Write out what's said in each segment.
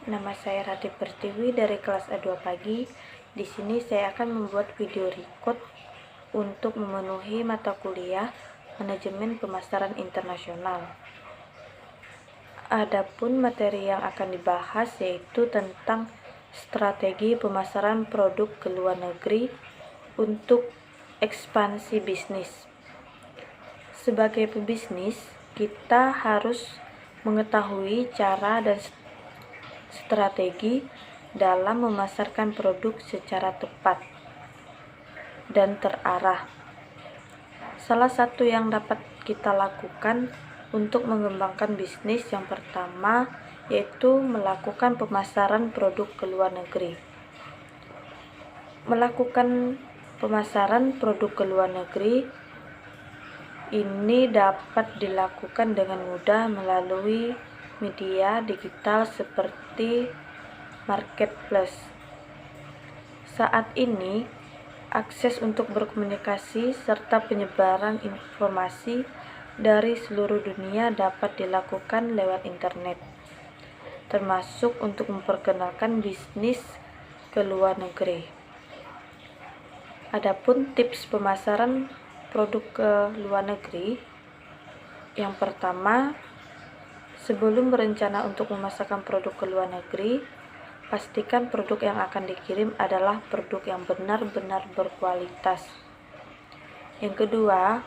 nama saya Ratih Pertiwi dari kelas A2 Pagi. Di sini saya akan membuat video record untuk memenuhi mata kuliah Manajemen Pemasaran Internasional. Adapun materi yang akan dibahas yaitu tentang strategi pemasaran produk ke luar negeri untuk ekspansi bisnis. Sebagai pebisnis, kita harus mengetahui cara dan strategi dalam memasarkan produk secara tepat dan terarah. Salah satu yang dapat kita lakukan untuk mengembangkan bisnis yang pertama yaitu melakukan pemasaran produk ke luar negeri. Melakukan pemasaran produk ke luar negeri ini dapat dilakukan dengan mudah melalui media digital seperti marketplace. Saat ini, akses untuk berkomunikasi serta penyebaran informasi dari seluruh dunia dapat dilakukan lewat internet, termasuk untuk memperkenalkan bisnis ke luar negeri. Adapun tips pemasaran produk ke luar negeri, yang pertama, sebelum berencana untuk memasarkan produk ke luar negeri, pastikan produk yang akan dikirim adalah produk yang benar-benar berkualitas. Yang kedua,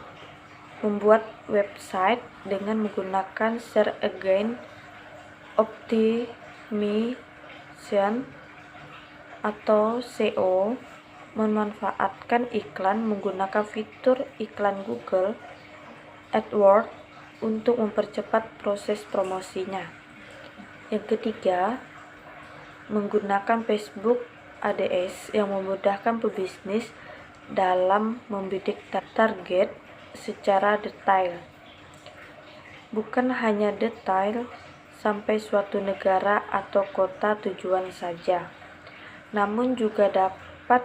membuat website dengan menggunakan search engine optimization atau SEO, memanfaatkan iklan menggunakan fitur iklan Google AdWords untuk mempercepat proses promosinya. Yang ketiga, menggunakan Facebook Ads yang memudahkan pebisnis dalam membidik target secara detail. Bukan hanya detail sampai suatu negara atau kota tujuan saja, namun juga dapat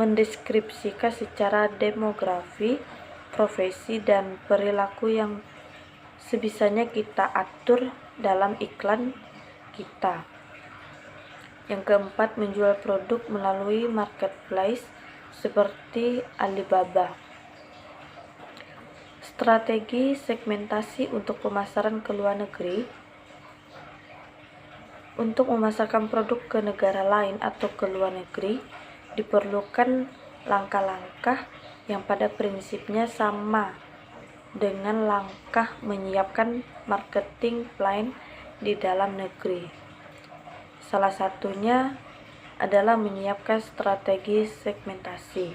mendeskripsikan secara demografi, profesi, dan perilaku yang sebisanya kita atur dalam iklan kita. Yang keempat, menjual produk melalui marketplace seperti Alibaba. Strategi segmentasi untuk pemasaran ke luar negeri. Untuk memasarkan produk ke negara lain atau ke luar negeri, diperlukan langkah-langkah yang pada prinsipnya sama dengan langkah menyiapkan marketing plan di dalam negeri. Salah satunya adalah menyiapkan strategi segmentasi.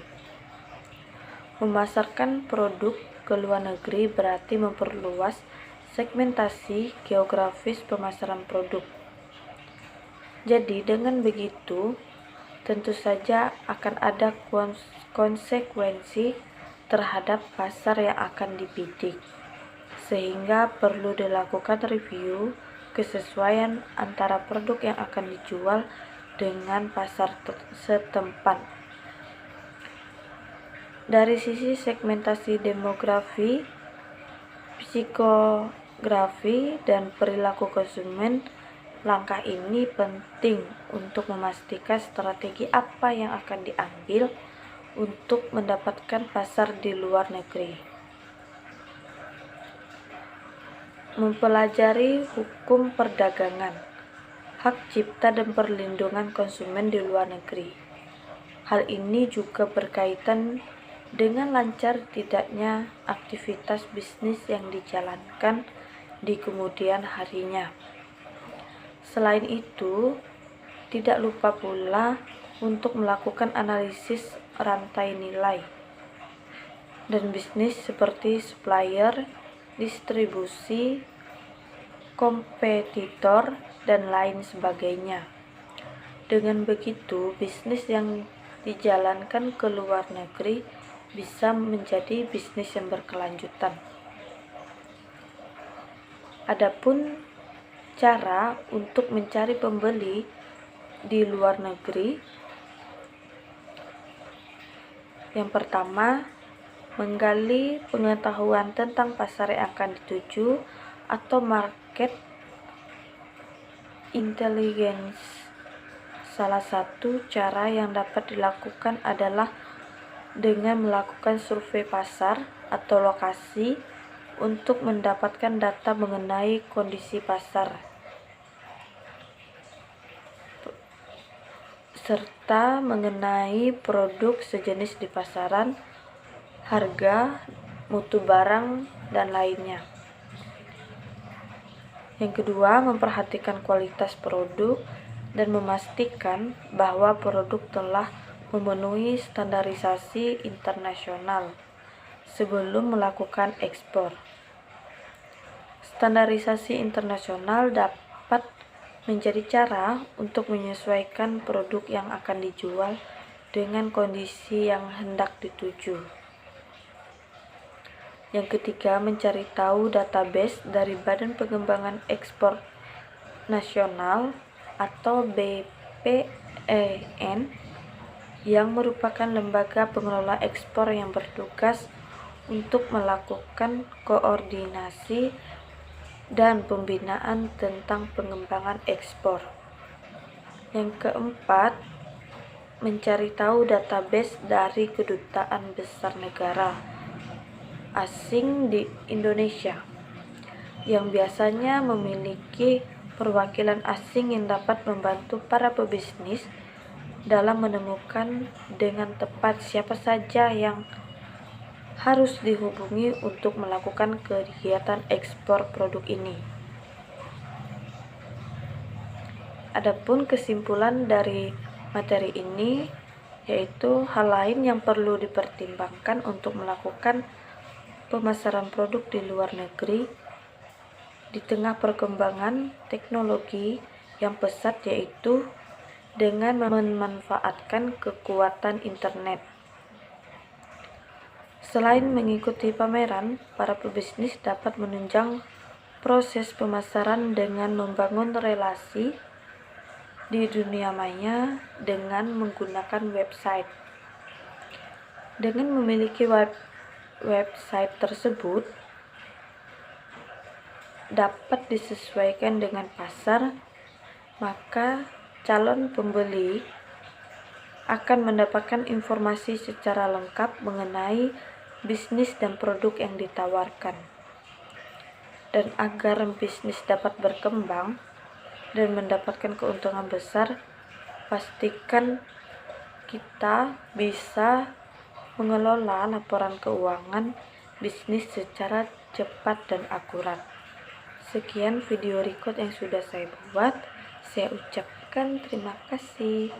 Memasarkan produk ke luar negeri berarti memperluas segmentasi geografis pemasaran produk. Jadi dengan begitu, tentu saja akan ada konsekuensi terhadap pasar yang akan dibidik, sehingga perlu dilakukan review kesesuaian antara produk yang akan dijual dengan pasar setempat. Dari sisi segmentasi demografi, psikografi, dan perilaku konsumen, langkah ini penting untuk memastikan strategi apa yang akan diambil untuk mendapatkan pasar di luar negeri. Mempelajari hukum perdagangan, hak cipta dan perlindungan konsumen di luar negeri. Hal ini juga berkaitan dengan lancar tidaknya aktivitas bisnis yang dijalankan di kemudian harinya. Selain itu, tidak lupa pula untuk melakukan analisis rantai nilai dan bisnis seperti supplier, distribusi, kompetitor, dan lain sebagainya. Dengan begitu, bisnis yang dijalankan ke luar negeri bisa menjadi bisnis yang berkelanjutan. Adapun cara untuk mencari pembeli di luar negeri, yang pertama, menggali pengetahuan tentang pasar yang akan dituju atau market intelligence. Salah satu cara yang dapat dilakukan adalah dengan melakukan survei pasar atau lokasi untuk mendapatkan data mengenai kondisi pasar, serta mengenai produk sejenis di pasaran, harga, mutu barang, dan lainnya. Yang kedua, memperhatikan kualitas produk dan memastikan bahwa produk telah memenuhi standarisasi internasional sebelum melakukan ekspor. Standarisasi internasional dapat menjadi cara untuk menyesuaikan produk yang akan dijual dengan kondisi yang hendak dituju. Yang ketiga, mencari tahu database dari Badan Pengembangan Ekspor Nasional atau BPEN yang merupakan lembaga pengelola ekspor yang bertugas untuk melakukan koordinasi dan pembinaan tentang pengembangan ekspor. Yang keempat, mencari tahu database dari kedutaan besar negara asing di Indonesia yang biasanya memiliki perwakilan asing yang dapat membantu para pebisnis dalam menemukan dengan tepat siapa saja yang harus dihubungi untuk melakukan kegiatan ekspor produk ini. Adapun kesimpulan dari materi ini yaitu hal lain yang perlu dipertimbangkan untuk melakukan pemasaran produk di luar negeri di tengah perkembangan teknologi yang pesat, yaitu dengan memanfaatkan kekuatan internet. Selain mengikuti pameran, para pebisnis dapat menunjang proses pemasaran dengan membangun relasi di dunia maya dengan menggunakan website. Dengan memiliki website tersebut dapat disesuaikan dengan pasar, maka calon pembeli akan mendapatkan informasi secara lengkap mengenai bisnis dan produk yang ditawarkan. Dan agar bisnis dapat berkembang dan mendapatkan keuntungan besar, pastikan kita bisa mengelola laporan keuangan bisnis secara cepat dan akurat. Sekian video record yang sudah saya buat. Saya ucapkan terima kasih.